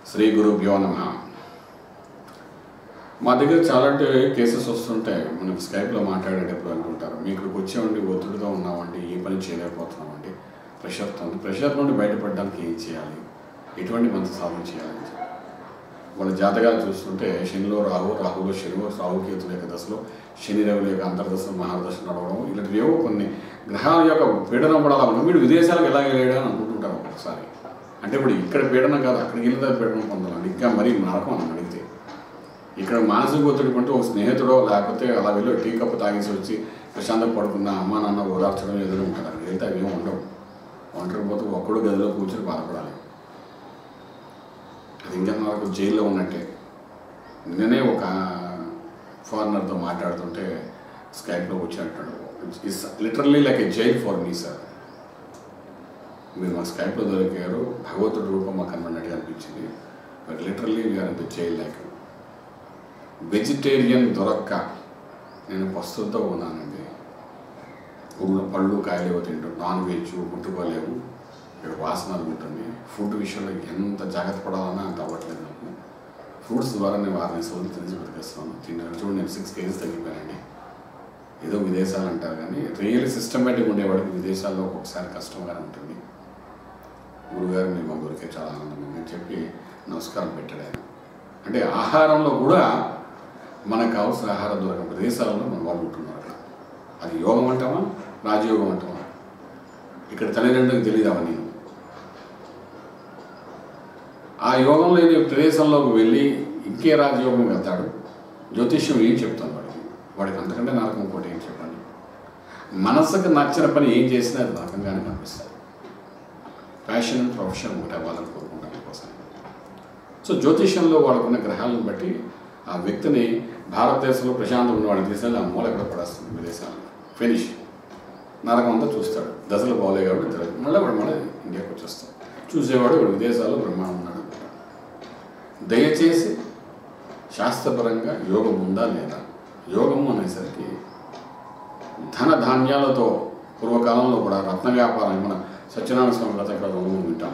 శ్రీ గురుభ్యో నమః. మా దగ్గర చాలా కేసెస్ వస్తుంటాయి. మనకు స్కైప్లో మాట్లాడేటప్పుడు అనుకుంటారు, మీ ఇక్కడికి వచ్చామండి, ఒత్తిడితో ఉన్నామండి, ఏ పని చేయలేకపోతున్నామండి, ప్రెషర్ నుండి బయటపడడానికి ఏం చేయాలి, ఎటువంటి మంచి సాధన చేయాలని చెప్పి వాళ్ళ జాతకాలు చూస్తుంటే శనిలో రాహులో శనిలో రాహుకేతుల యొక్క దశలో శని రవుల యొక్క అంతర్దశ మహాదశ నడవడం ఇలాంటివి ఏవో కొన్ని గ్రహాల యొక్క పీడనం కూడా అలా ఉండడం. వీడు విదేశాలకు ఎలా వెళ్ళాడు అని అనుకుంటుంటారు ఒకసారి. అంటే ఇప్పుడు ఇక్కడ పీడనం కాదు, అక్కడికి వెళ్ళిన పీడనం పొందాలండి. ఇంకా మరీ నరకం అని అడిగితే ఇక్కడ మానసిక ఒత్తిడి పంటూ ఒక స్నేహితుడో లేకపోతే అలా వెళ్ళి టీ కప్పు తాగేసి వచ్చి ప్రశాంతం పడుకున్న అమ్మ నాన్న ఓదార్చడం ఎదురు ఉంటుంది. అక్కడికి వెళ్తే అవి ఏమి ఉండవు. ఒంటరి పోతే ఒక్కడు గదిలో కూర్చొని బాధపడాలి. అది ఇంకా నాకు జైల్లో ఉన్నట్టే. నిన్ననే ఒక ఫారినర్తో మాట్లాడుతుంటే స్కైప్లో వచ్చాడు, it's literally like a jail for me sir. మీరు మా స్కైప్లో దొరికారు, భగవంతుడి రూపం మాకు కనబడినట్టుగా అనిపించింది. But literally we are in the jail. Like vegetarian దొరక్క నేను పస్తులతో ఉన్నానండి. ఊళ్ళో పళ్ళు కాయలేవో తింటాం, నాన్ వెజ్ ముట్టుకోలేము, ఇక్కడ వాసన ఉంటుంది. ఫుడ్ విషయంలో ఎంత జాగ్రత్త పడాలన్నా అంత అవ్వట్లేదు నాకు. ఫ్రూట్స్ ద్వారా నేను 6 రోజులు తినేసి బతికేస్తున్నాను. తిన్నాను చూడండి, నేను 6 kgs తగ్గిపోయానండి. ఏదో విదేశాలు అంటారు కానీ రియల్ సిస్టమేటిక్ ఉండేవాడికి విదేశాల్లో ఒక్కొక్కసారి కష్టంగానే ఉంటుంది. గురుగారు మీరు మా గురికే చాలా ఆనందం అని చెప్పి నమస్కారం పెట్టాడు ఆయన. అంటే ఆహారంలో కూడా మనకు కావాల్సిన ఆహారం దొరకని ప్రదేశాలలో మనం వాళ్ళు ఉంటున్నారు. అక్కడ అది యోగం అంటామా రాజయోగం అంటామా? ఇక్కడ తల్లిదండ్రులకు తెలియదు అవన్నీ. ఆ యోగం లేని ప్రదేశంలోకి వెళ్ళి ఇంకే రాజయోగం వెళ్తాడు. జ్యోతిష్యం ఏం చెప్తాను వాడికి అంతకంటే నరకం ఇంకోటి ఏం చెప్పండి. మనసుకు నచ్చిన పని ఏం చేసినా అది నరకంగానే కనిపిస్తుంది. ప్యాషన్ అండ్ ప్రొఫెషన్ ఒకటి అవ్వాలని కోరుకుంటాను కోసం. సో జ్యోతిష్యంలో వాళ్ళకున్న గ్రహాలను బట్టి ఆ వ్యక్తిని భారతదేశంలో ప్రశాంతం ఉన్న వాడిని తీసుకెళ్ళి ఆ మూల ఎక్కడ పడేస్తుంది విదేశాల్లో. ఫినిష్. నరకం అంతా చూస్తాడు. దశలు బాగోలే కాబట్టి తిరగదు. మళ్ళీ ఇండియాకి వచ్చేస్తాడు. చూసేవాడు వాడు విదేశాల్లో బ్రహ్మాండం ఉన్నాడు. దయచేసి శాస్త్రపరంగా యోగం ఉందా లేదా? యోగము అనేసరికి ధన ధాన్యాలతో పూర్వకాలంలో కూడా రత్న వ్యాపారం, మన సత్యనారాయణ స్వామి వ్రత కథలు వింటాం.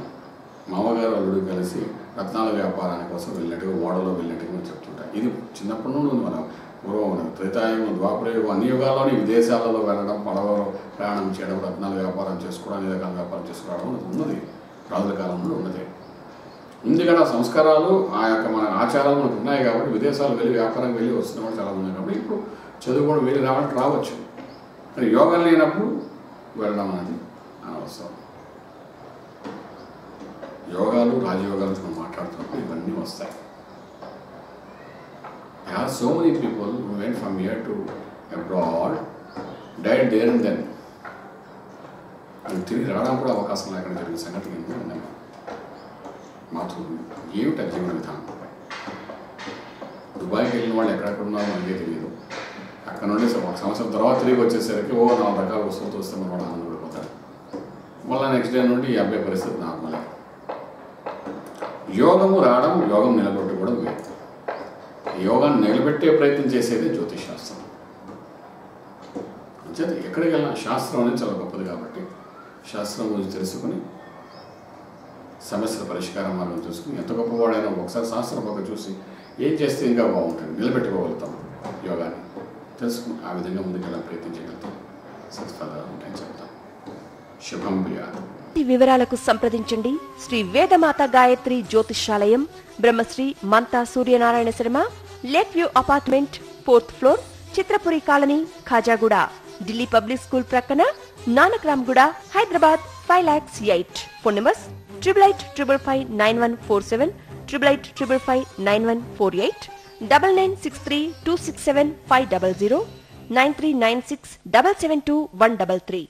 మామగారు అల్లుడు కలిసి రత్నాల వ్యాపారాని కోసం వెళ్ళినట్టుగా ఓడలో వెళ్ళినట్టుగా చెప్తుంటారు. ఇది చిన్నప్పటి నుండి ఉంది. మనం పూర్వం త్రేతాయుగం ద్వాపరయుగం అన్ని యుగాల్లోని విదేశాలలో వెళ్ళడం, పడవలో ప్రయాణం చేయడం, రత్నాల వ్యాపారం చేసుకోవడం, అన్ని రకాల వ్యాపారం చేసుకోవడం ఉన్నది. రాజుల కాలంలో ఉన్నది. ఎందుకంటే ఆ సంస్కారాలు ఆ యొక్క మన ఆచారాలు మనకు ఉన్నాయి కాబట్టి విదేశాలు వెళ్ళి వ్యాపారం వెళ్ళి వస్తున్న వాళ్ళు చాలా ఉన్నాయి కాబట్టి ఇప్పుడు చదువుకోవడం వెళ్ళి రావచ్చు. కానీ యోగం లేనప్పుడు వెళ్ళడం అనేది అనవసరం. యోగాలు రాజయోగాలు మనం మాట్లాడుతున్నప్పుడు ఇవన్నీ వస్తాయి. I have so many people who went from here to abroad, died there and then. అది తిరిగి రావడం కూడా అవకాశం లేకుండా జరిగిన సంగతి ఎన్నో ఉన్నాయి. మాకు ఏమిటి జీవన విధానం? దుబాయ్కి వెళ్ళిన వాళ్ళు ఎక్కడెక్కడ ఉన్నారో మనకే తెలియదు. అక్కడ నుండి 1 సంవత్సరం తర్వాత తిరిగి వచ్చేసరికి 4 రకాల వస్తువులతో వస్తే మనం ఆనందపడిపోతారు. మళ్ళీ నెక్స్ట్ డే నుండి 50 పరిస్థితి నార్మలే. యోగము రావడం, యోగం నిలబెట్టుకోవడం వేరు. యోగాన్ని నిలబెట్టే ప్రయత్నం చేసేది జ్యోతిష్ శాస్త్రం. అంచేది ఎక్కడికి వెళ్ళినా శాస్త్రం అనేది చాలా గొప్పది కాబట్టి శాస్త్రం గురించి తెలుసుకుని సమస్యల పరిష్కారం మార్గం చూసుకుని ఎంత గొప్పవాడైనా ఒకసారి శాస్త్రం పక్క చూసి ఏం చేస్తే ఇంకా బాగుంటుంది, నిలబెట్టుకోగలుగుతాం. యోగాన్ని తెలుసుకుని ఆ విధంగా ముందుకెళ్ళాలని ప్రయత్నం చేయగలుగుతాం. సత్ఫలితాలు ఉంటాయని చెప్తాం. శుభం ప్రియాదు. ఈ వివరాలకు సంప్రదించండి Shri Vedamata Gayatri Jyothishalayam, Brahmasri Mantha Suryanarayana Sharma, lake view apartment, 4th floor, Chitrapuri colony, Khajaguda, Delhi public school ప్రక్కన, నానక్రామ్గూడ, హైదరాబాద్ 5,08,000. Phone numbers 8855559147, 8855559148, 9963267500, 9396772133.